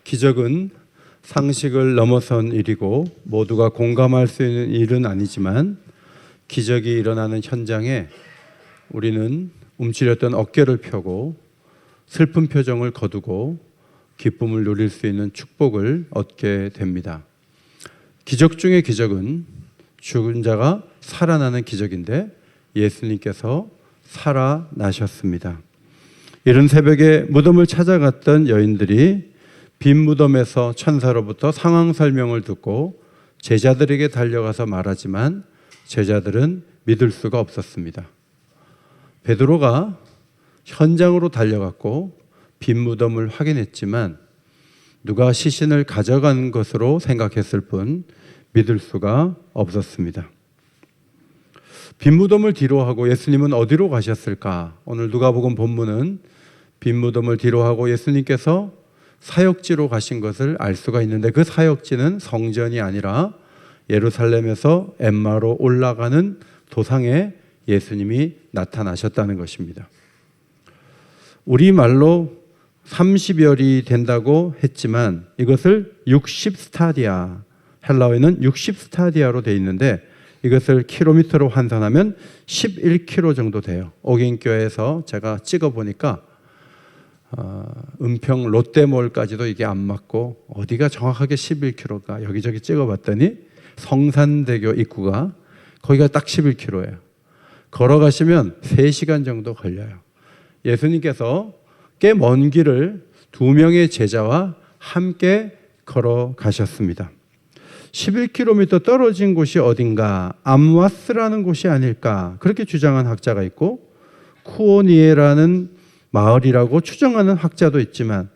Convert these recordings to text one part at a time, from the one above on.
기적은 상식을 넘어선 일이고 모두가 공감할 수 있는 일은 아니지만 기적이 일어나는 현장에 우리는 움츠렸던 어깨를 펴고 슬픈 표정을 거두고 기쁨을 누릴 수 있는 축복을 얻게 됩니다. 기적 중의 기적은 죽은 자가 살아나는 기적인데 예수님께서 살아나셨습니다. 이른 새벽에 무덤을 찾아갔던 여인들이 빈 무덤에서 천사로부터 상황 설명을 듣고 제자들에게 달려가서 말하지만 제자들은 믿을 수가 없었습니다. 베드로가 현장으로 달려갔고 빈 무덤을 확인했지만 누가 시신을 가져간 것으로 생각했을 뿐 믿을 수가 없었습니다. 빈 무덤을 뒤로 하고 예수님은 어디로 가셨을까? 오늘 누가복음 본문은 빈 무덤을 뒤로 하고 예수님께서 사역지로 가신 것을 알 수가 있는데 그 사역지는 성전이 아니라 예루살렘에서 엠마로 올라가는 도상에 예수님이 나타나셨다는 것입니다. 우리말로 30열이 된다고 했지만 이것을 60스타디아, 헬라어에는 60스타디아로 되어 있는데 이것을 킬로미터로 환산하면 11km 정도 돼요. 옥인교에서 제가 찍어보니까 은평 롯데몰까지도 이게 안 맞고 어디가 정확하게 11km가 여기저기 찍어봤더니 성산대교 입구가 거기가 딱 11km예요. 걸어가시면 3시간 정도 걸려요. 예수님께서 꽤 먼 길을 2명의 제자와 함께 걸어가셨습니다. 11km 떨어진 곳이 어딘가 암와스라는 곳이 아닐까 그렇게 주장한 학자가 있고 쿠오니에라는 마을이라고 추정하는 학자도 있지만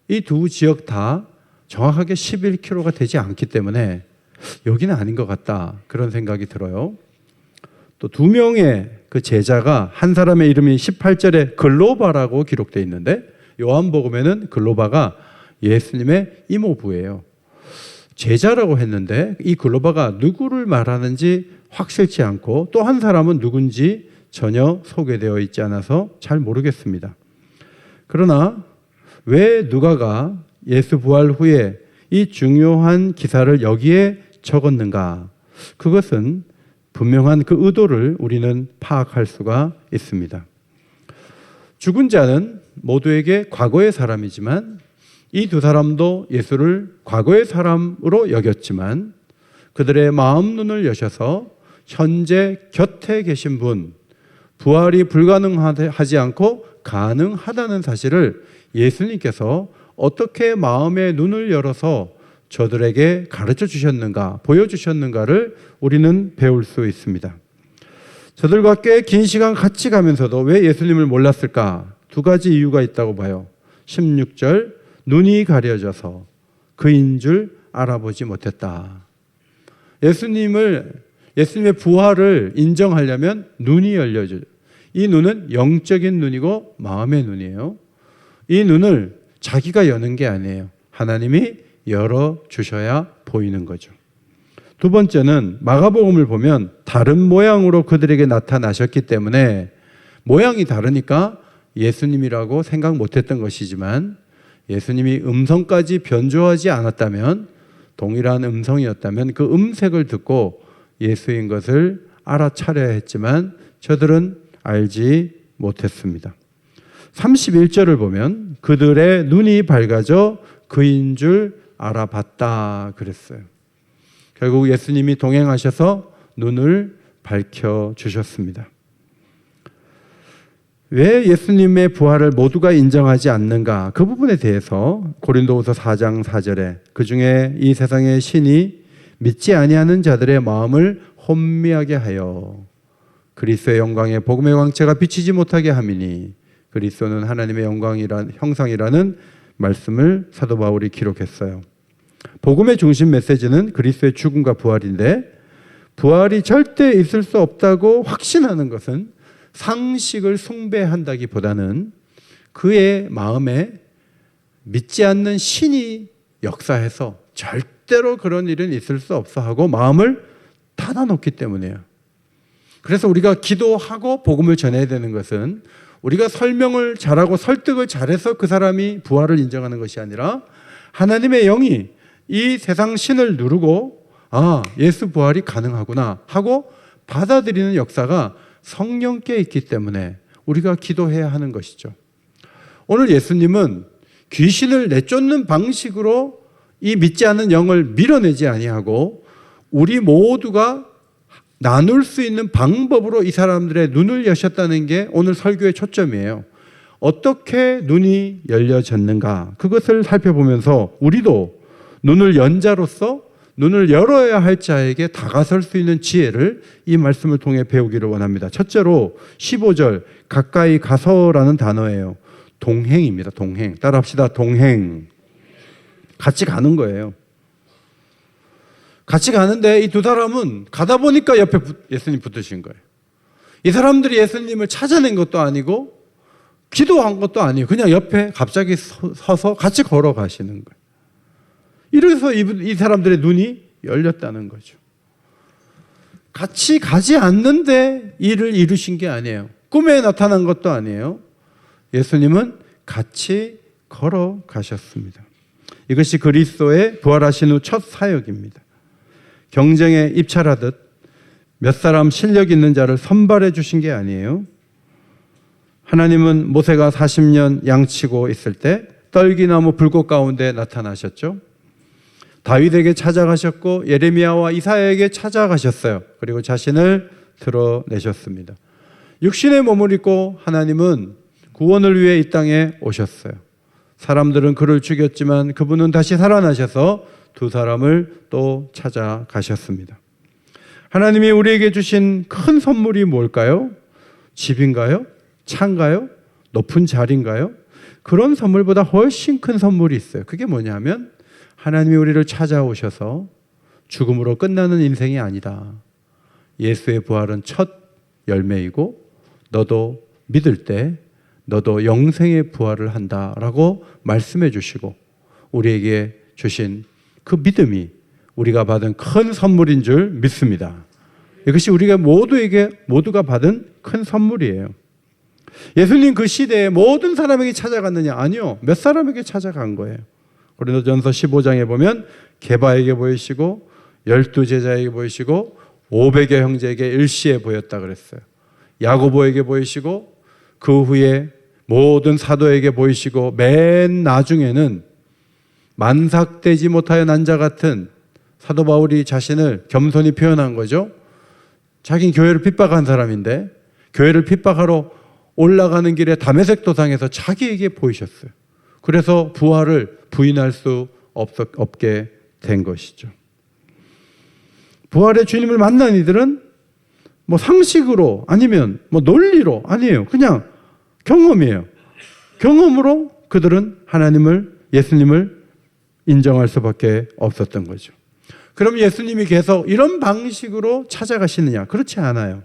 이 두 지역 다 정확하게 11km가 되지 않기 때문에 여기는 아닌 것 같다 그런 생각이 들어요. 또 2명의 그 제자가 한 사람의 이름이 18절에 글로바라고 기록되어 있는데 요한복음에는 글로바가 예수님의 이모부예요. 제자라고 했는데 이 글로바가 누구를 말하는지 확실치 않고 또 한 사람은 누군지 전혀 소개되어 있지 않아서 잘 모르겠습니다. 그러나 왜 누가가 예수 부활 후에 이 중요한 기사를 여기에 적었는가? 그것은 분명한 그 의도를 우리는 파악할 수가 있습니다. 죽은 자는 모두에게 과거의 사람이지만 이 두 사람도 예수를 과거의 사람으로 여겼지만 그들의 마음 눈을 여셔서 현재 곁에 계신 분, 부활이 불가능하지 않고 가능하다는 사실을 예수님께서 어떻게 마음의 눈을 열어서 저들에게 가르쳐 주셨는가, 보여주셨는가를 우리는 배울 수 있습니다. 저들과 꽤 긴 시간 같이 가면서도 왜 예수님을 몰랐을까? 2가지 이유가 있다고 봐요. 16절, 눈이 가려져서 그인 줄 알아보지 못했다. 예수님의 부활을 인정하려면 눈이 열려져요. 이 눈은 영적인 눈이고 마음의 눈이에요. 이 눈을 자기가 여는 게 아니에요. 하나님이 열어주셔야 보이는 거죠. 2번째는 마가복음을 보면 다른 모양으로 그들에게 나타나셨기 때문에 모양이 다르니까 예수님이라고 생각 못했던 것이지만 예수님이 음성까지 변조하지 않았다면 동일한 음성이었다면 그 음색을 듣고 예수인 것을 알아차려야 했지만 저들은 알지 못했습니다. 31절을 보면 그들의 눈이 밝아져 그인 줄 알아봤다 그랬어요. 결국 예수님이 동행하셔서 눈을 밝혀주셨습니다. 왜 예수님의 부활을 모두가 인정하지 않는가? 그 부분에 대해서 고린도후서 4장 4절에 그중에 이 세상의 신이 믿지 아니하는 자들의 마음을 혼미하게 하여 그리스도의 영광에 복음의 광채가 비치지 못하게 함이니 그리스도는 하나님의 형상이라는 말씀을 사도 바울이 기록했어요. 복음의 중심 메시지는 그리스도의 죽음과 부활인데 부활이 절대 있을 수 없다고 확신하는 것은 상식을 숭배한다기보다는 그의 마음에 믿지 않는 신이 역사해서 절대로 그런 일은 있을 수 없어 하고 마음을 닫아놓기 때문이에요. 그래서 우리가 기도하고 복음을 전해야 되는 것은 우리가 설명을 잘하고 설득을 잘해서 그 사람이 부활을 인정하는 것이 아니라 하나님의 영이 이 세상 신을 누르고 예수 부활이 가능하구나 하고 받아들이는 역사가 성령께 있기 때문에 우리가 기도해야 하는 것이죠. 오늘 예수님은 귀신을 내쫓는 방식으로 이 믿지 않는 영을 밀어내지 아니하고 우리 모두가 나눌 수 있는 방법으로 이 사람들의 눈을 여셨다는 게 오늘 설교의 초점이에요. 어떻게 눈이 열려졌는가, 그것을 살펴보면서 우리도 눈을 연 자로서 눈을 열어야 할 자에게 다가설 수 있는 지혜를 이 말씀을 통해 배우기를 원합니다. 첫째로 15절 가까이 가서라는 단어예요. 동행입니다. 동행. 따라합시다. 동행. 같이 가는 거예요. 같이 가는데 이 두 사람은 가다 보니까 옆에 예수님 붙으신 거예요. 이 사람들이 예수님을 찾아낸 것도 아니고 기도한 것도 아니에요. 그냥 옆에 갑자기 서서 같이 걸어가시는 거예요. 이래서 이 사람들의 눈이 열렸다는 거죠. 같이 가지 않는데 일을 이루신 게 아니에요. 꿈에 나타난 것도 아니에요. 예수님은 같이 걸어가셨습니다. 이것이 그리스도의 부활하신 후 첫 사역입니다. 경쟁에 입찰하듯 몇 사람 실력 있는 자를 선발해 주신 게 아니에요. 하나님은 모세가 40년 양치고 있을 때 떨기나무 불꽃 가운데 나타나셨죠. 다윗에게 찾아가셨고 예레미야와 이사야에게 찾아가셨어요. 그리고 자신을 드러내셨습니다. 육신의 몸을 입고 하나님은 구원을 위해 이 땅에 오셨어요. 사람들은 그를 죽였지만 그분은 다시 살아나셔서 두 사람을 또 찾아가셨습니다. 하나님이 우리에게 주신 큰 선물이 뭘까요? 집인가요? 차인가요? 높은 자리인가요? 그런 선물보다 훨씬 큰 선물이 있어요. 그게 뭐냐면 하나님이 우리를 찾아오셔서 죽음으로 끝나는 인생이 아니다. 예수의 부활은 첫 열매이고 너도 믿을 때 너도 영생의 부활을 한다라고 말씀해 주시고 우리에게 주신 그 믿음이 우리가 받은 큰 선물인 줄 믿습니다. 이것이 우리가 모두가 받은 큰 선물이에요. 예수님 그 시대에 모든 사람에게 찾아갔느냐? 아니요. 몇 사람에게 찾아간 거예요. 고린도전서 15장에 보면 게바에게 보이시고 12제자에게 보이시고 500여 형제에게 일시에 보였다 그랬어요. 야고보에게 보이시고 그 후에 모든 사도에게 보이시고 맨 나중에는 만삭되지 못하여 난 자 같은 사도 바울이 자신을 겸손히 표현한 거죠. 자기는 교회를 핍박한 사람인데 교회를 핍박하러 올라가는 길에 다메섹 도상에서 자기에게 보이셨어요. 그래서 부활을 부인할 수 없게 된 것이죠. 부활의 주님을 만난 이들은 상식으로 아니면 논리로 아니에요. 그냥 경험이에요. 경험으로 그들은 예수님을 인정할 수밖에 없었던 거죠. 그럼 예수님이 계속 이런 방식으로 찾아가시느냐? 그렇지 않아요.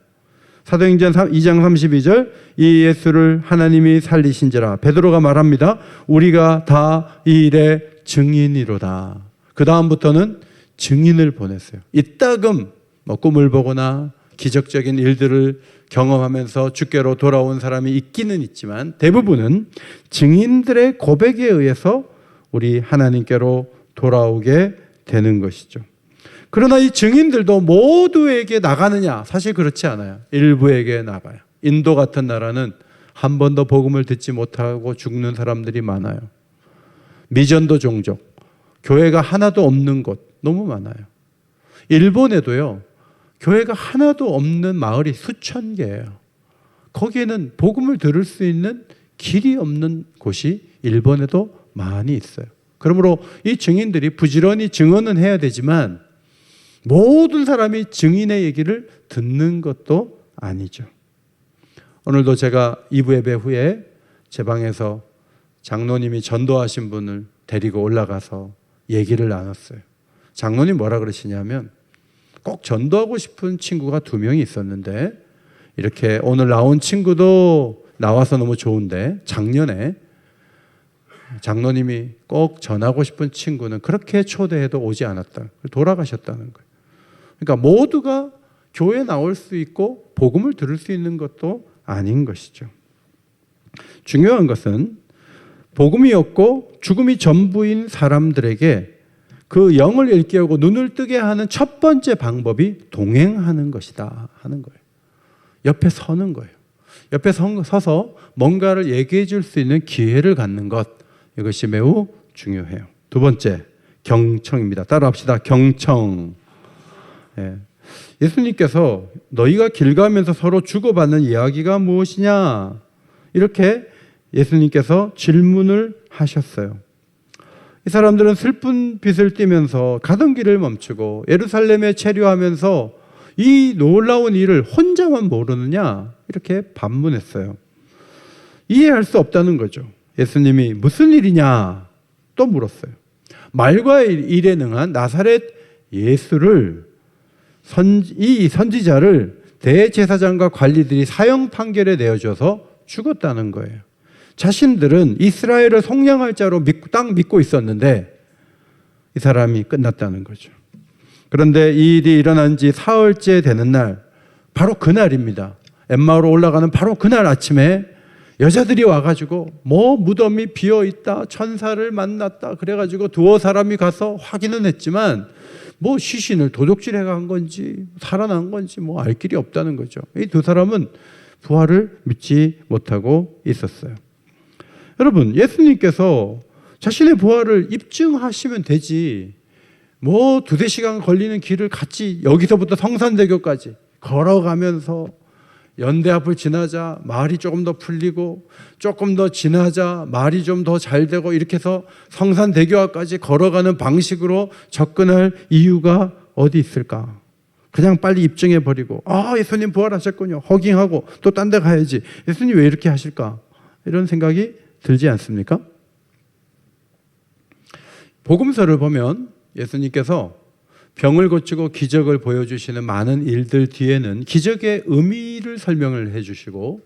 사도행전 2장 32절 이 예수를 하나님이 살리신지라 베드로가 말합니다. 우리가 다 이 일의 증인이로다. 그 다음부터는 증인을 보냈어요. 이따금 꿈을 보거나 기적적인 일들을 경험하면서 주께로 돌아온 사람이 있기는 있지만 대부분은 증인들의 고백에 의해서 우리 하나님께로 돌아오게 되는 것이죠. 그러나 이 증인들도 모두에게 나가느냐? 사실 그렇지 않아요. 일부에게 나가요. 인도 같은 나라는 한 번도 복음을 듣지 못하고 죽는 사람들이 많아요. 미전도 종족, 교회가 하나도 없는 곳 너무 많아요. 일본에도요. 교회가 하나도 없는 마을이 수천 개예요. 거기에는 복음을 들을 수 있는 길이 없는 곳이 일본에도 많이 있어요. 그러므로 이 증인들이 부지런히 증언은 해야 되지만 모든 사람이 증인의 얘기를 듣는 것도 아니죠. 오늘도 제가 2부 예배 후에 제 방에서 장로님이 전도하신 분을 데리고 올라가서 얘기를 나눴어요. 장로님 뭐라 그러시냐면 꼭 전도하고 싶은 친구가 2명이 있었는데 이렇게 오늘 나온 친구도 나와서 너무 좋은데 작년에 장로님이 꼭 전하고 싶은 친구는 그렇게 초대해도 오지 않았다. 돌아가셨다는 거예요. 그러니까 모두가 교회에 나올 수 있고 복음을 들을 수 있는 것도 아닌 것이죠. 중요한 것은 복음이 없고 죽음이 전부인 사람들에게 그 영을 일깨우고 눈을 뜨게 하는 첫 번째 방법이 동행하는 것이다 하는 거예요. 옆에 서는 거예요. 옆에 서서 뭔가를 얘기해 줄 수 있는 기회를 갖는 것, 이것이 매우 중요해요. 두 번째, 경청입니다. 따라합시다. 경청. 예수님께서 너희가 길 가면서 서로 주고받는 이야기가 무엇이냐? 이렇게 예수님께서 질문을 하셨어요. 이 사람들은 슬픈 빛을 띠면서 가던 길을 멈추고 예루살렘에 체류하면서 이 놀라운 일을 혼자만 모르느냐? 이렇게 반문했어요. 이해할 수 없다는 거죠. 예수님이 무슨 일이냐? 또 물었어요. 말과 일에 능한 나사렛 예수를 이 선지자를 대제사장과 관리들이 사형 판결에 내어줘서 죽었다는 거예요. 자신들은 이스라엘을 속량할 자로 딱 믿고 있었는데 이 사람이 끝났다는 거죠. 그런데 이 일이 일어난 지 사흘째 되는 날, 바로 그날입니다. 엠마오로 올라가는 바로 그날 아침에 여자들이 와가지고 무덤이 비어있다, 천사를 만났다 그래가지고 두어 사람이 가서 확인은 했지만 시신을 도둑질해 간 건지 살아난 건지 알 길이 없다는 거죠. 이 두 사람은 부활을 믿지 못하고 있었어요. 여러분, 예수님께서 자신의 부활을 입증하시면 되지 두세 시간 걸리는 길을 같이 여기서부터 성산대교까지 걸어가면서 연대 앞을 지나자 말이 조금 더 풀리고 조금 더 지나자 말이 좀 더 잘 되고 이렇게 해서 성산대교 앞까지 걸어가는 방식으로 접근할 이유가 어디 있을까? 그냥 빨리 입증해버리고 예수님 부활하셨군요. 허깅하고 또 딴 데 가야지. 예수님 왜 이렇게 하실까? 이런 생각이 들지 않습니까? 복음서를 보면 예수님께서 병을 고치고 기적을 보여주시는 많은 일들 뒤에는 기적의 의미를 설명을 해주시고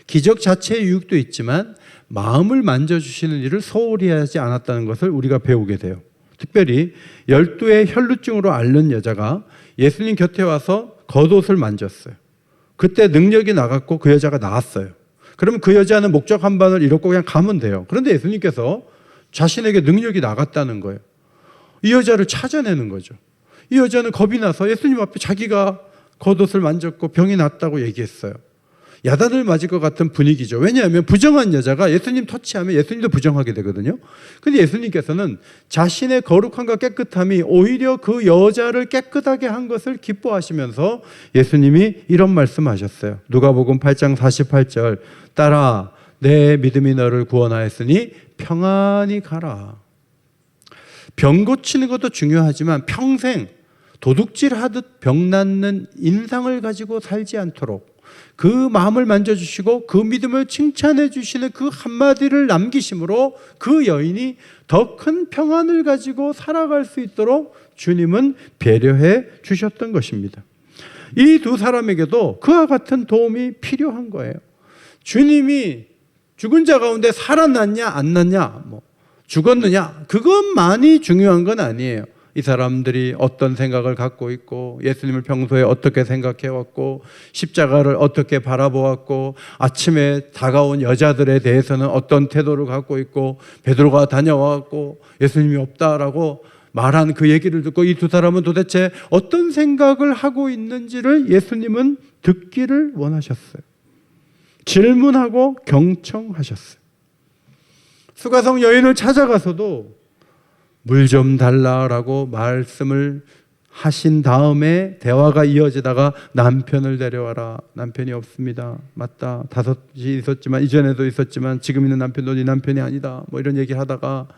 기적 자체의 유익도 있지만 마음을 만져주시는 일을 소홀히 하지 않았다는 것을 우리가 배우게 돼요. 특별히 12의 혈루증으로 앓는 여자가 예수님 곁에 와서 겉옷을 만졌어요. 그때 능력이 나갔고 그 여자가 나았어요. 그러면 그 여자는 목적 한 반을 잃었고 그냥 가면 돼요. 그런데 예수님께서 자신에게 능력이 나갔다는 거예요. 이 여자를 찾아내는 거죠. 이 여자는 겁이 나서 예수님 앞에 자기가 겉옷을 만졌고 병이 났다고 얘기했어요. 야단을 맞을 것 같은 분위기죠. 왜냐하면 부정한 여자가 예수님 터치하면 예수님도 부정하게 되거든요. 그런데 예수님께서는 자신의 거룩함과 깨끗함이 오히려 그 여자를 깨끗하게 한 것을 기뻐하시면서 예수님이 이런 말씀하셨어요. 누가복음 8장 48절, 딸아 내 믿음이 너를 구원하였으니 평안히 가라. 병 고치는 것도 중요하지만 평생 도둑질하듯 병 낫는 인상을 가지고 살지 않도록 그 마음을 만져주시고 그 믿음을 칭찬해 주시는 그 한마디를 남기심으로 그 여인이 더 큰 평안을 가지고 살아갈 수 있도록 주님은 배려해 주셨던 것입니다. 이 두 사람에게도 그와 같은 도움이 필요한 거예요. 주님이 죽은 자 가운데 살아났냐 안 났냐 죽었느냐 그것만이 중요한 건 아니에요. 이 사람들이 어떤 생각을 갖고 있고 예수님을 평소에 어떻게 생각해왔고 십자가를 어떻게 바라보았고 아침에 다가온 여자들에 대해서는 어떤 태도를 갖고 있고 베드로가 다녀왔고 예수님이 없다라고 말한 그 얘기를 듣고 이 두 사람은 도대체 어떤 생각을 하고 있는지를 예수님은 듣기를 원하셨어요. 질문하고 경청하셨어요. 수가성 여인을 찾아가서도 물 좀 달라라고 말씀을 하신 다음에 대화가 이어지다가 남편을 데려와라. 남편이 없습니다. 맞다. 5이 있었지만 이전에도 있었지만 지금 있는 남편도 네 남편이 아니다. 이런 얘기를 하다가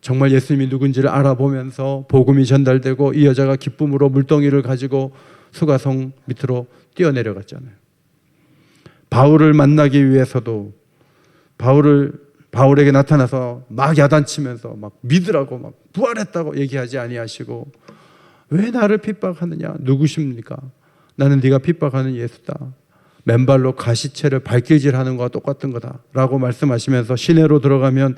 정말 예수님이 누군지를 알아보면서 복음이 전달되고 이 여자가 기쁨으로 물동이를 가지고 수가성 밑으로 뛰어내려갔잖아요. 바울을 만나기 위해서도 바울에게 나타나서 막 야단치면서 막 믿으라고 막 부활했다고 얘기하지 아니하시고 왜 나를 핍박하느냐? 누구십니까? 나는 네가 핍박하는 예수다. 맨발로 가시채를 발길질하는 것과 똑같은 거다 라고 말씀하시면서 시내로 들어가면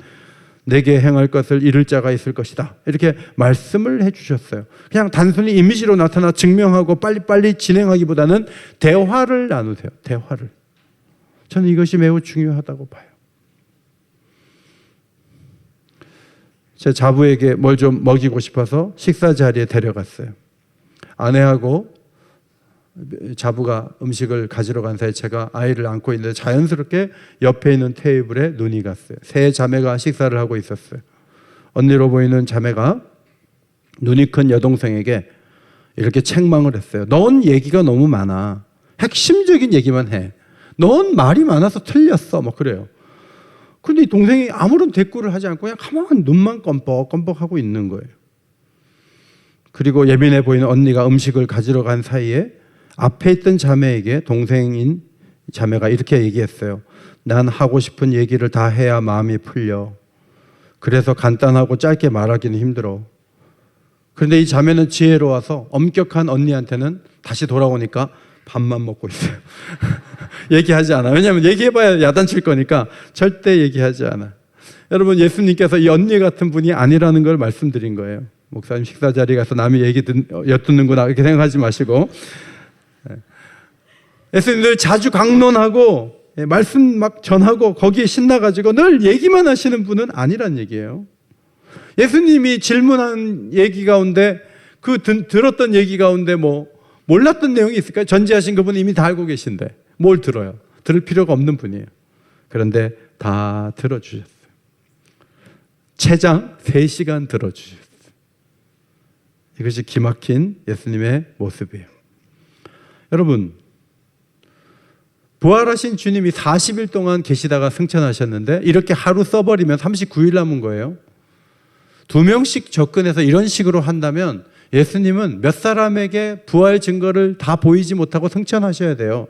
내게 행할 것을 이룰 자가 있을 것이다. 이렇게 말씀을 해주셨어요. 그냥 단순히 이미지로 나타나 증명하고 빨리빨리 진행하기보다는 대화를 나누세요. 대화를. 저는 이것이 매우 중요하다고 봐요. 제 자부에게 뭘 좀 먹이고 싶어서 식사 자리에 데려갔어요. 아내하고 자부가 음식을 가지러 간 사이에 제가 아이를 안고 있는데 자연스럽게 옆에 있는 테이블에 눈이 갔어요. 세 자매가 식사를 하고 있었어요. 언니로 보이는 자매가 눈이 큰 여동생에게 이렇게 책망을 했어요. 넌 얘기가 너무 많아. 핵심적인 얘기만 해. 넌 말이 많아서 틀렸어. 뭐 그래요. 근데 이 동생이 아무런 대꾸를 하지 않고 그냥 가만히 눈만 껌뻑껌뻑하고 있는 거예요. 그리고 예민해 보이는 언니가 음식을 가지러 간 사이에 앞에 있던 자매에게 동생인 자매가 이렇게 얘기했어요. 난 하고 싶은 얘기를 다 해야 마음이 풀려. 그래서 간단하고 짧게 말하기는 힘들어. 그런데 이 자매는 지혜로워서 엄격한 언니한테는 다시 돌아오니까 밥만 먹고 있어요. 얘기하지 않아. 왜냐하면 얘기해봐야 야단칠 거니까 절대 얘기하지 않아. 여러분, 예수님께서 이 언니 같은 분이 아니라는 걸 말씀드린 거예요. 목사님 식사 자리에 가서 남이 얘기 엿듣는구나 이렇게 생각하지 마시고, 예수님 늘 자주 강론하고 말씀 막 전하고 거기에 신나가지고 늘 얘기만 하시는 분은 아니란 얘기예요. 예수님이 질문한 얘기 가운데 들었던 얘기 가운데 뭐 몰랐던 내용이 있을까요? 전지하신 그분은 이미 다 알고 계신데 뭘 들어요? 들을 필요가 없는 분이에요. 그런데 다 들어주셨어요. 최장 3시간 들어주셨어요. 이것이 기막힌 예수님의 모습이에요. 여러분, 부활하신 주님이 40일 동안 계시다가 승천하셨는데 이렇게 하루 써버리면 39일 남은 거예요. 2명씩 접근해서 이런 식으로 한다면 예수님은 몇 사람에게 부활 증거를 다 보이지 못하고 승천하셔야 돼요.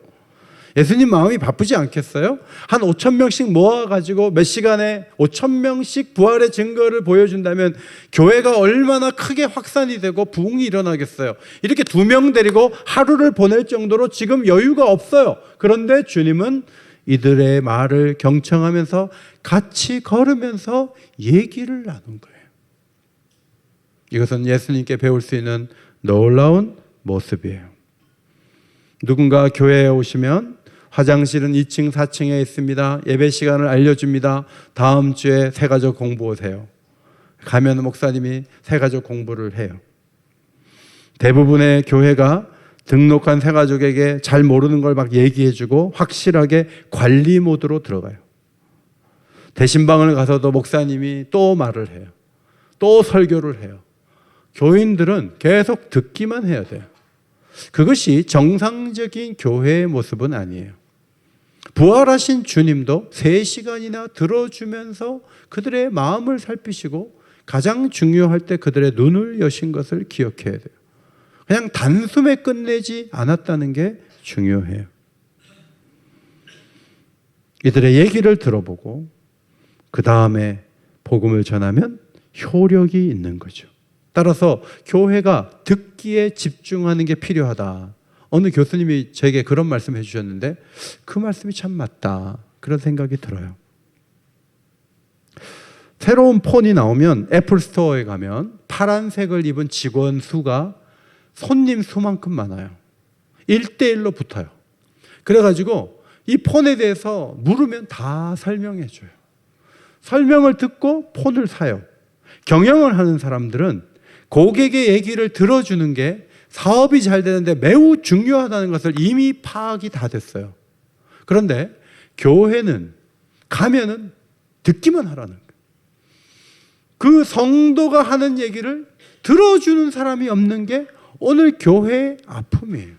예수님 마음이 바쁘지 않겠어요? 한 5,000명씩 모아가지고 몇 시간에 5,000명씩 부활의 증거를 보여준다면 교회가 얼마나 크게 확산이 되고 부흥이 일어나겠어요. 이렇게 2명 데리고 하루를 보낼 정도로 지금 여유가 없어요. 그런데 주님은 이들의 말을 경청하면서 같이 걸으면서 얘기를 나눈 거예요. 이것은 예수님께 배울 수 있는 놀라운 모습이에요. 누군가 교회에 오시면 화장실은 2층, 4층에 있습니다. 예배 시간을 알려줍니다. 다음 주에 새가족 공부 오세요. 가면 목사님이 새가족 공부를 해요. 대부분의 교회가 등록한 새가족에게 잘 모르는 걸 막 얘기해주고 확실하게 관리 모드로 들어가요. 대신방을 가서도 목사님이 또 말을 해요. 또 설교를 해요. 교인들은 계속 듣기만 해야 돼요. 그것이 정상적인 교회의 모습은 아니에요. 부활하신 주님도 3시간이나 들어주면서 그들의 마음을 살피시고 가장 중요할 때 그들의 눈을 여신 것을 기억해야 돼요. 그냥 단숨에 끝내지 않았다는 게 중요해요. 이들의 얘기를 들어보고 그 다음에 복음을 전하면 효력이 있는 거죠. 따라서 교회가 듣기에 집중하는 게 필요하다. 어느 교수님이 제게 그런 말씀 해주셨는데 그 말씀이 참 맞다. 그런 생각이 들어요. 새로운 폰이 나오면 애플 스토어에 가면 파란색을 입은 직원 수가 손님 수만큼 많아요. 1대1로 붙어요. 그래가지고 이 폰에 대해서 물으면 다 설명해 줘요. 설명을 듣고 폰을 사요. 경영을 하는 사람들은 고객의 얘기를 들어주는 게 사업이 잘 되는데 매우 중요하다는 것을 이미 파악이 다 됐어요. 그런데 교회는 가면은 듣기만 하라는 거예요. 그 성도가 하는 얘기를 들어주는 사람이 없는 게 오늘 교회의 아픔이에요.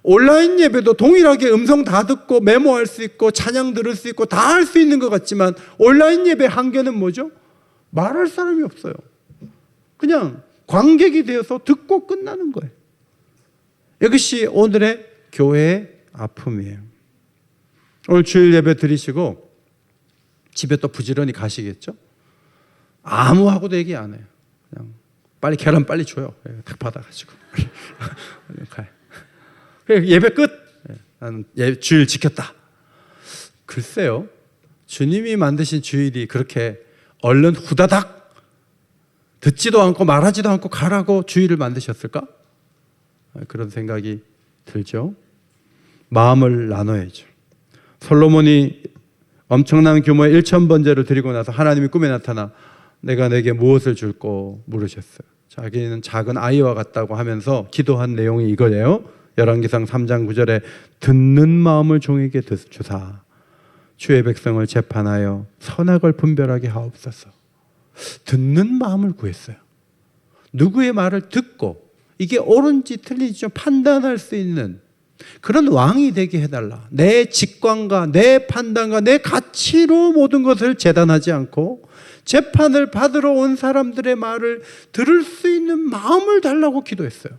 온라인 예배도 동일하게 음성 다 듣고 메모할 수 있고 찬양 들을 수 있고 다 할 수 있는 것 같지만 온라인 예배 한계는 뭐죠? 말할 사람이 없어요. 그냥 관객이 되어서 듣고 끝나는 거예요. 이것이 오늘의 교회의 아픔이에요. 오늘 주일 예배 드리시고 집에 또 부지런히 가시겠죠? 아무하고도 얘기 안 해요. 그냥 빨리 계란 빨리 줘요. 탁 받아가지고 가요. 예배 끝. 나는 주일 지켰다. 글쎄요. 주님이 만드신 주일이 그렇게 얼른 후다닥 듣지도 않고 말하지도 않고 가라고 주일을 만드셨을까? 그런 생각이 들죠. 마음을 나눠야죠. 솔로몬이 엄청난 규모의 1,000번제를 드리고 나서 하나님이 꿈에 나타나 내가 내게 무엇을 줄꼬 물으셨어요. 자기는 작은 아이와 같다고 하면서 기도한 내용이 이거예요. 열왕기상 3장 9절에 듣는 마음을 종에게 주사 주의 백성을 재판하여 선악을 분별하게 하옵소서. 듣는 마음을 구했어요. 누구의 말을 듣고 이게 옳은지 틀린지 좀 판단할 수 있는 그런 왕이 되게 해달라. 내 직관과 내 판단과 내 가치로 모든 것을 재단하지 않고 재판을 받으러 온 사람들의 말을 들을 수 있는 마음을 달라고 기도했어요.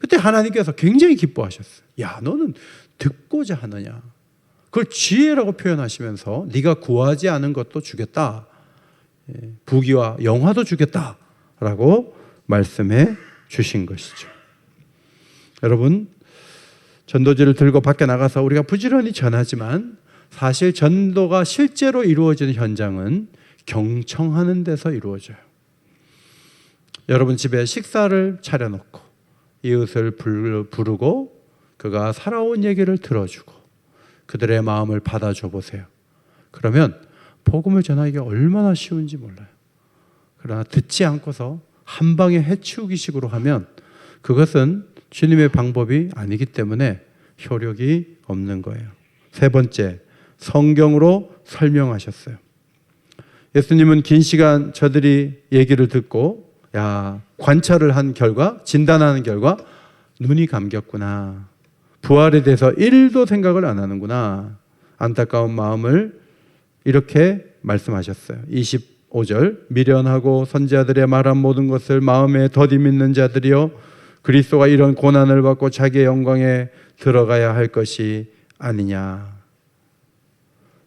그때 하나님께서 굉장히 기뻐하셨어요. 야, 너는 듣고자 하느냐. 그걸 지혜라고 표현하시면서 네가 구하지 않은 것도 주겠다. 부귀와 영화도 주겠다라고 말씀해 주신 것이죠. 여러분, 전도지를 들고 밖에 나가서 우리가 부지런히 전하지만 사실 전도가 실제로 이루어지는 현장은 경청하는 데서 이루어져요. 여러분 집에 식사를 차려놓고 이웃을 부르고 그가 살아온 얘기를 들어주고 그들의 마음을 받아줘 보세요. 그러면 복음을 전하기가 얼마나 쉬운지 몰라요. 그러나 듣지 않고서 한 방에 해치우기식으로 하면 그것은 주님의 방법이 아니기 때문에 효력이 없는 거예요. 세 번째, 성경으로 설명하셨어요. 예수님은 긴 시간 저들이 얘기를 듣고 관찰을 한 결과, 진단하는 결과 눈이 감겼구나. 부활에 대해서 1도 생각을 안 하는구나. 안타까운 마음을 이렇게 말씀하셨어요. 25절, 미련하고 선지자들의 말한 모든 것을 마음에 더디 믿는 자들이여 그리스도가 이런 고난을 받고 자기의 영광에 들어가야 할 것이 아니냐.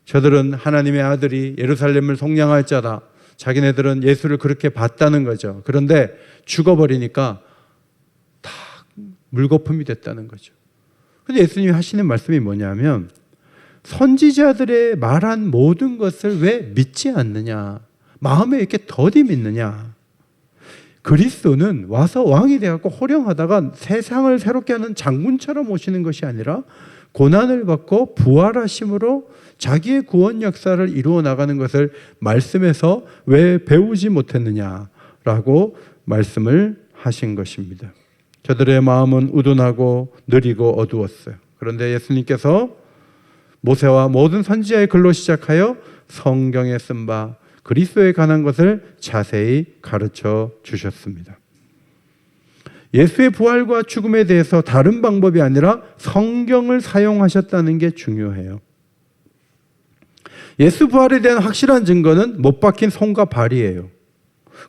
저들은 하나님의 아들이 예루살렘을 속량할 자다. 자기네들은 예수를 그렇게 봤다는 거죠. 그런데 죽어버리니까 다 물거품이 됐다는 거죠. 근데 예수님이 하시는 말씀이 뭐냐면 선지자들의 말한 모든 것을 왜 믿지 않느냐. 마음에 이렇게 더디 믿느냐. 그리스도는 와서 왕이 되어서 호령하다가 세상을 새롭게 하는 장군처럼 오시는 것이 아니라 고난을 받고 부활하심으로 자기의 구원 역사를 이루어 나가는 것을 말씀에서 왜 배우지 못했느냐라고 말씀을 하신 것입니다. 저들의 마음은 우둔하고 느리고 어두웠어요. 그런데 예수님께서 모세와 모든 선지자의 글로 시작하여 성경에 쓴 바 그리스도에 관한 것을 자세히 가르쳐 주셨습니다. 예수의 부활과 죽음에 대해서 다른 방법이 아니라 성경을 사용하셨다는 게 중요해요. 예수 부활에 대한 확실한 증거는 못 박힌 손과 발이에요.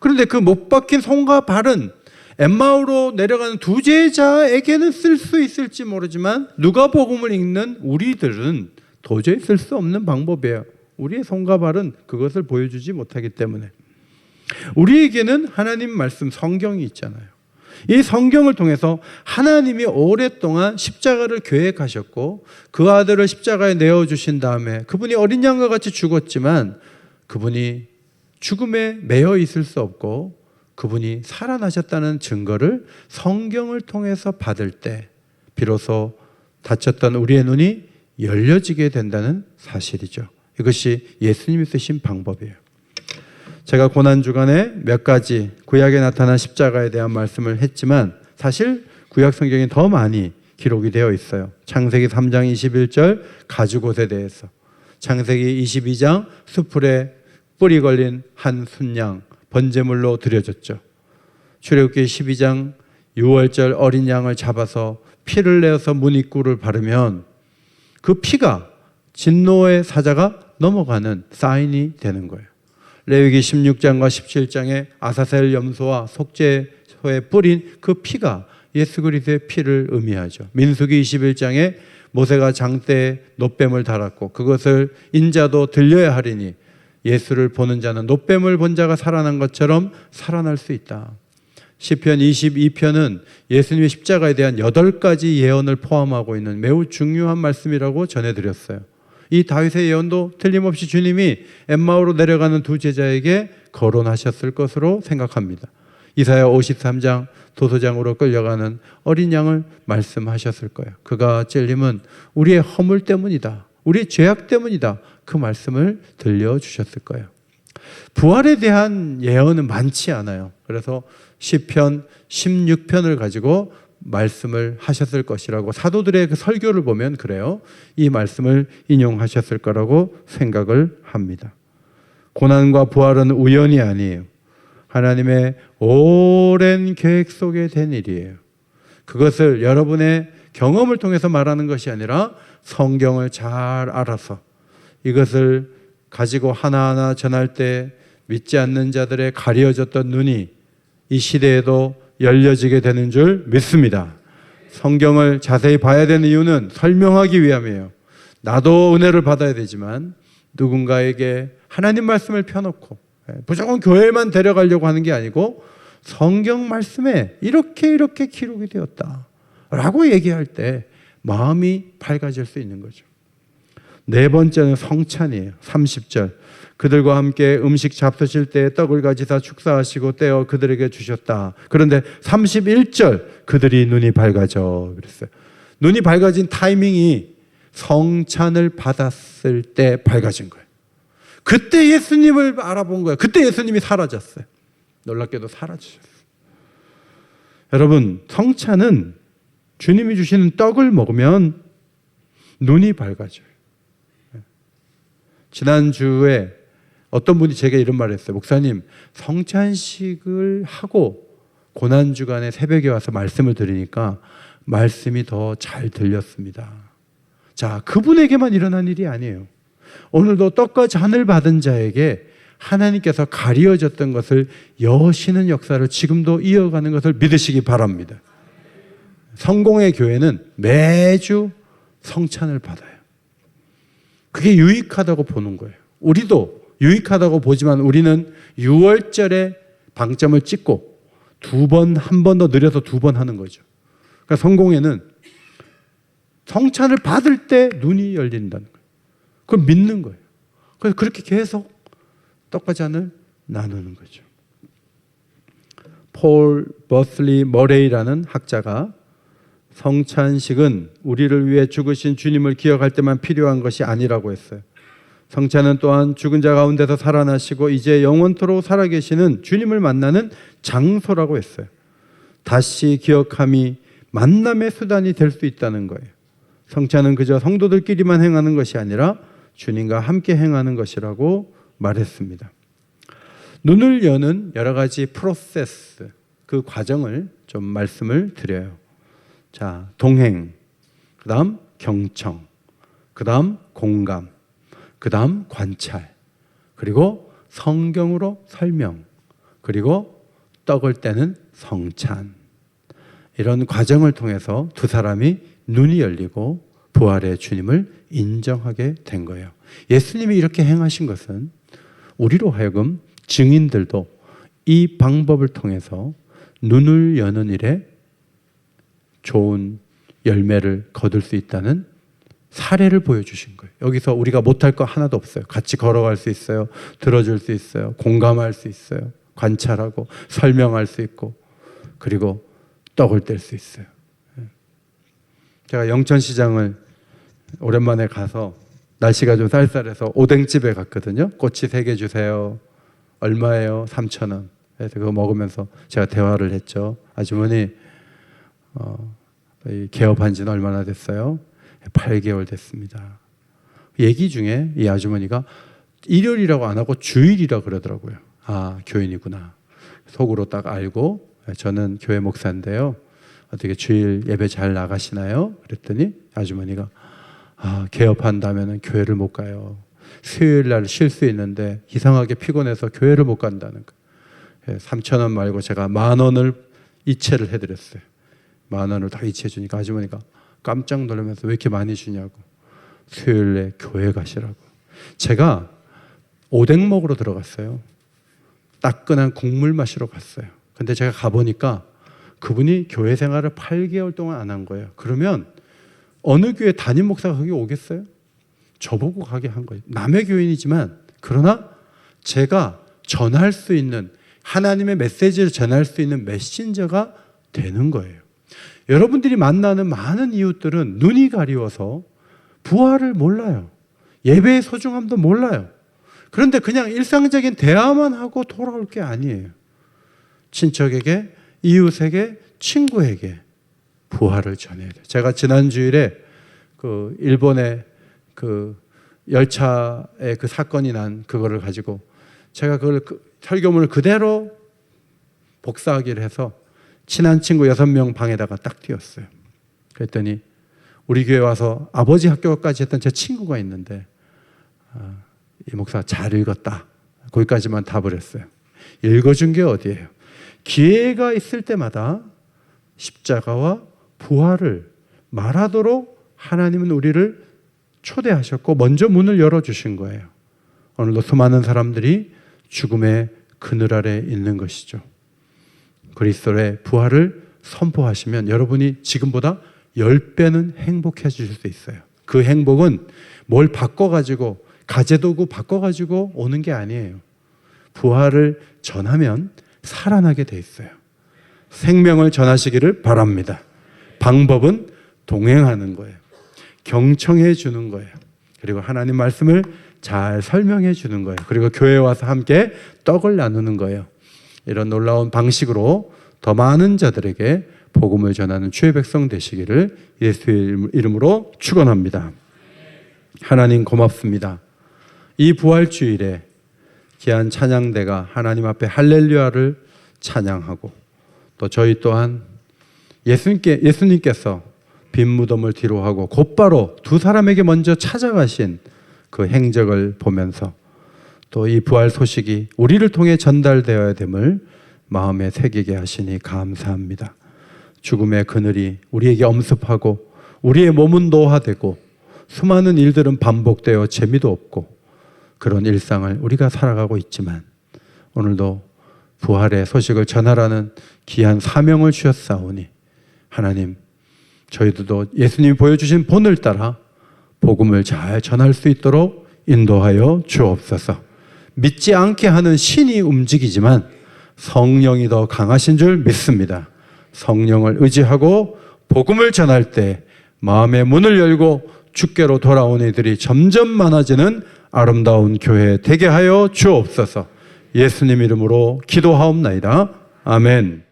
그런데 그 못 박힌 손과 발은 엠마오로 내려가는 두 제자에게는 쓸 수 있을지 모르지만 누가복음을 읽는 우리들은 도저히 쓸 수 없는 방법이에요. 우리의 손과 발은 그것을 보여주지 못하기 때문에. 우리에게는 하나님 말씀 성경이 있잖아요. 이 성경을 통해서 하나님이 오랫동안 십자가를 계획하셨고 그 아들을 십자가에 내어주신 다음에 그분이 어린 양과 같이 죽었지만 그분이 죽음에 매여 있을 수 없고 그분이 살아나셨다는 증거를 성경을 통해서 받을 때 비로소 닫혔던 우리의 눈이 열려지게 된다는 사실이죠. 이것이 예수님이 쓰신 방법이에요. 제가 고난주간에 몇 가지 구약에 나타난 십자가에 대한 말씀을 했지만 사실 구약 성경이 더 많이 기록이 되어 있어요. 창세기 3장 21절 가죽옷에 대해서, 창세기 22장 수풀에 뿔이 걸린 한 순양 번제물로 드려졌죠. 출애굽기 12장 6월절 어린 양을 잡아서 피를 내어서 문 입구를 바르면 그 피가 진노의 사자가 넘어가는 사인이 되는 거예요. 레위기 16장과 17장에 아사셀 염소와 속죄소에 뿌린 그 피가 예수 그리스도의 피를 의미하죠. 민수기 21장에 모세가 장대에 놋뱀을 달았고 그것을 인자도 들려야 하리니 예수를 보는 자는 놋뱀을 본 자가 살아난 것처럼 살아날 수 있다. 시편 22편은 예수님의 십자가에 대한 8가지 예언을 포함하고 있는 매우 중요한 말씀이라고 전해드렸어요. 이 다윗의 예언도 틀림없이 주님이 엠마오로 내려가는 두 제자에게 거론하셨을 것으로 생각합니다. 이사야 53장 도소장으로 끌려가는 어린 양을 말씀하셨을 거예요. 그가 찔림은 우리의 허물 때문이다. 우리의 죄악 때문이다. 그 말씀을 들려주셨을 거예요. 부활에 대한 예언은 많지 않아요. 그래서 시편 16편을 가지고 말씀을 하셨을 것이라고 사도들의 그 설교를 보면 그래요. 이 말씀을 인용하셨을 거라고 생각을 합니다. 고난과 부활은 우연이 아니에요. 하나님의 오랜 계획 속에 된 일이에요. 그것을 여러분의 경험을 통해서 말하는 것이 아니라 성경을 잘 알아서 이것을 가지고 하나하나 전할 때 믿지 않는 자들의 가려졌던 눈이 이 시대에도 열려지게 되는 줄 믿습니다. 성경을 자세히 봐야 되는 이유는 설명하기 위함이에요. 나도 은혜를 받아야 되지만 누군가에게 하나님 말씀을 펴놓고 무조건 교회만 데려가려고 하는 게 아니고 성경 말씀에 이렇게 기록이 되었다 라고 얘기할 때 마음이 밝아질 수 있는 거죠. 네 번째는 성찬이에요. 30절. 그들과 함께 음식 잡수실 때 떡을 가지사 축사하시고 떼어 그들에게 주셨다. 그런데 31절 그들이 눈이 밝아져 그랬어요. 눈이 밝아진 타이밍이 성찬을 받았을 때 밝아진 거예요. 그때 예수님을 알아본 거예요. 그때 예수님이 사라졌어요. 놀랍게도 사라지셨어요. 여러분, 성찬은 주님이 주시는 떡을 먹으면 눈이 밝아져요. 지난주에 어떤 분이 제게 이런 말을 했어요. 목사님, 성찬식을 하고 고난주간에 새벽에 와서 말씀을 드리니까 말씀이 더 잘 들렸습니다. 자, 그분에게만 일어난 일이 아니에요. 오늘도 떡과 잔을 받은 자에게 하나님께서 가리어졌던 것을 여시는 역사를 지금도 이어가는 것을 믿으시기 바랍니다. 성공의 교회는 매주 성찬을 받아요. 그게 유익하다고 보는 거예요. 우리도 유익하다고 보지만 우리는 6월절에 방점을 찍고 한 번 더 느려서 2번 하는 거죠. 그러니까 성공회는 성찬을 받을 때 눈이 열린다는 거예요. 그걸 믿는 거예요. 그래서 그렇게 계속 떡과 잔을 나누는 거죠. 폴 버슬리 머레이라는 학자가 성찬식은 우리를 위해 죽으신 주님을 기억할 때만 필요한 것이 아니라고 했어요. 성찬은 또한 죽은 자 가운데서 살아나시고 이제 영원토록 살아계시는 주님을 만나는 장소라고 했어요. 다시 기억함이 만남의 수단이 될 수 있다는 거예요. 성찬은 그저 성도들끼리만 행하는 것이 아니라 주님과 함께 행하는 것이라고 말했습니다. 눈을 여는 여러 가지 프로세스, 그 과정을 좀 말씀을 드려요. 자, 동행, 그 다음 경청, 그 다음 공감, 그 다음 관찰, 그리고 성경으로 설명, 그리고 떡을 떼는 성찬. 이런 과정을 통해서 두 사람이 눈이 열리고 부활의 주님을 인정하게 된 거예요. 예수님이 이렇게 행하신 것은 우리로 하여금 증인들도 이 방법을 통해서 눈을 여는 일에 좋은 열매를 거둘 수 있다는 사례를 보여주신 거예요. 여기서 우리가 못할 거 하나도 없어요. 같이 걸어갈 수 있어요. 들어줄 수 있어요. 공감할 수 있어요. 관찰하고 설명할 수 있고 그리고 떡을 뗄 수 있어요. 제가 영천시장을 오랜만에 가서 날씨가 좀 쌀쌀해서 오뎅집에 갔거든요. 꼬치 3개 주세요. 얼마예요? 3,000원. 그래서 그거 먹으면서 제가 대화를 했죠. 아주머니 개업한 지는 얼마나 됐어요? 8개월 됐습니다. 얘기 중에 이 아주머니가 일요일이라고 안 하고 주일이라 그러더라고요. 아, 교인이구나. 속으로 딱 알고 저는 교회 목사인데요. 어떻게 주일 예배 잘 나가시나요? 그랬더니 아주머니가 개업한다면 교회를 못 가요. 수요일 날 쉴 수 있는데 이상하게 피곤해서 교회를 못 간다는 거. 3,000원 말고 제가 10,000원을 이체를 해드렸어요. 10,000원을 다 이체해 주니까 아주머니가 깜짝 놀라면서 왜 이렇게 많이 주냐고. 수요일에 교회 가시라고. 제가 오뎅 먹으러 들어갔어요. 따끈한 국물 마시러 갔어요. 근데 제가 가보니까 그분이 교회 생활을 8개월 동안 안 한 거예요. 그러면 어느 교회 담임 목사가 거기 오겠어요? 저보고 가게 한 거예요. 남의 교인이지만 그러나 제가 전할 수 있는 하나님의 메시지를 전할 수 있는 메신저가 되는 거예요. 여러분들이 만나는 많은 이웃들은 눈이 가리워서 부활을 몰라요. 예배의 소중함도 몰라요. 그런데 그냥 일상적인 대화만 하고 돌아올 게 아니에요. 친척에게, 이웃에게, 친구에게 부활을 전해야 돼요. 제가 지난 주일에 그 일본의 그 열차에 그 사건이 난 그거를 가지고 제가 그걸 설교문을 그대로 복사하기를 해서 친한 친구 6명 방에다가 딱 띄웠어요. 그랬더니 우리 교회 와서 아버지 학교까지 했던 제 친구가 있는데 이 목사 잘 읽었다. 거기까지만 답을 했어요. 읽어준 게 어디예요? 기회가 있을 때마다 십자가와 부활을 말하도록 하나님은 우리를 초대하셨고 먼저 문을 열어주신 거예요. 오늘도 수많은 사람들이 죽음의 그늘 아래 있는 것이죠. 그리스도의 부활을 선포하시면 여러분이 지금보다 10배는 행복해질 수 있어요. 그 행복은 뭘 바꿔가지고 가재도구 바꿔가지고 오는 게 아니에요. 부활을 전하면 살아나게 돼 있어요. 생명을 전하시기를 바랍니다. 방법은 동행하는 거예요. 경청해 주는 거예요. 그리고 하나님 말씀을 잘 설명해 주는 거예요. 그리고 교회에 와서 함께 떡을 나누는 거예요. 이런 놀라운 방식으로 더 많은 자들에게 복음을 전하는 주의 백성 되시기를 예수의 이름으로 축원합니다. 하나님 고맙습니다. 이 부활주일에 귀한 찬양대가 하나님 앞에 할렐루야를 찬양하고 또 저희 또한 예수님께서 빈 무덤을 뒤로하고 곧바로 두 사람에게 먼저 찾아가신 그 행적을 보면서 또 이 부활 소식이 우리를 통해 전달되어야 됨을 마음에 새기게 하시니 감사합니다. 죽음의 그늘이 우리에게 엄습하고 우리의 몸은 노화되고 수많은 일들은 반복되어 재미도 없고 그런 일상을 우리가 살아가고 있지만 오늘도 부활의 소식을 전하라는 귀한 사명을 주셨사오니 하나님 저희들도 예수님이 보여주신 본을 따라 복음을 잘 전할 수 있도록 인도하여 주옵소서. 믿지 않게 하는 신이 움직이지만 성령이 더 강하신 줄 믿습니다. 성령을 의지하고 복음을 전할 때 마음의 문을 열고 주께로 돌아온 이들이 점점 많아지는 아름다운 교회 되게 하여 주옵소서. 예수님 이름으로 기도하옵나이다. 아멘.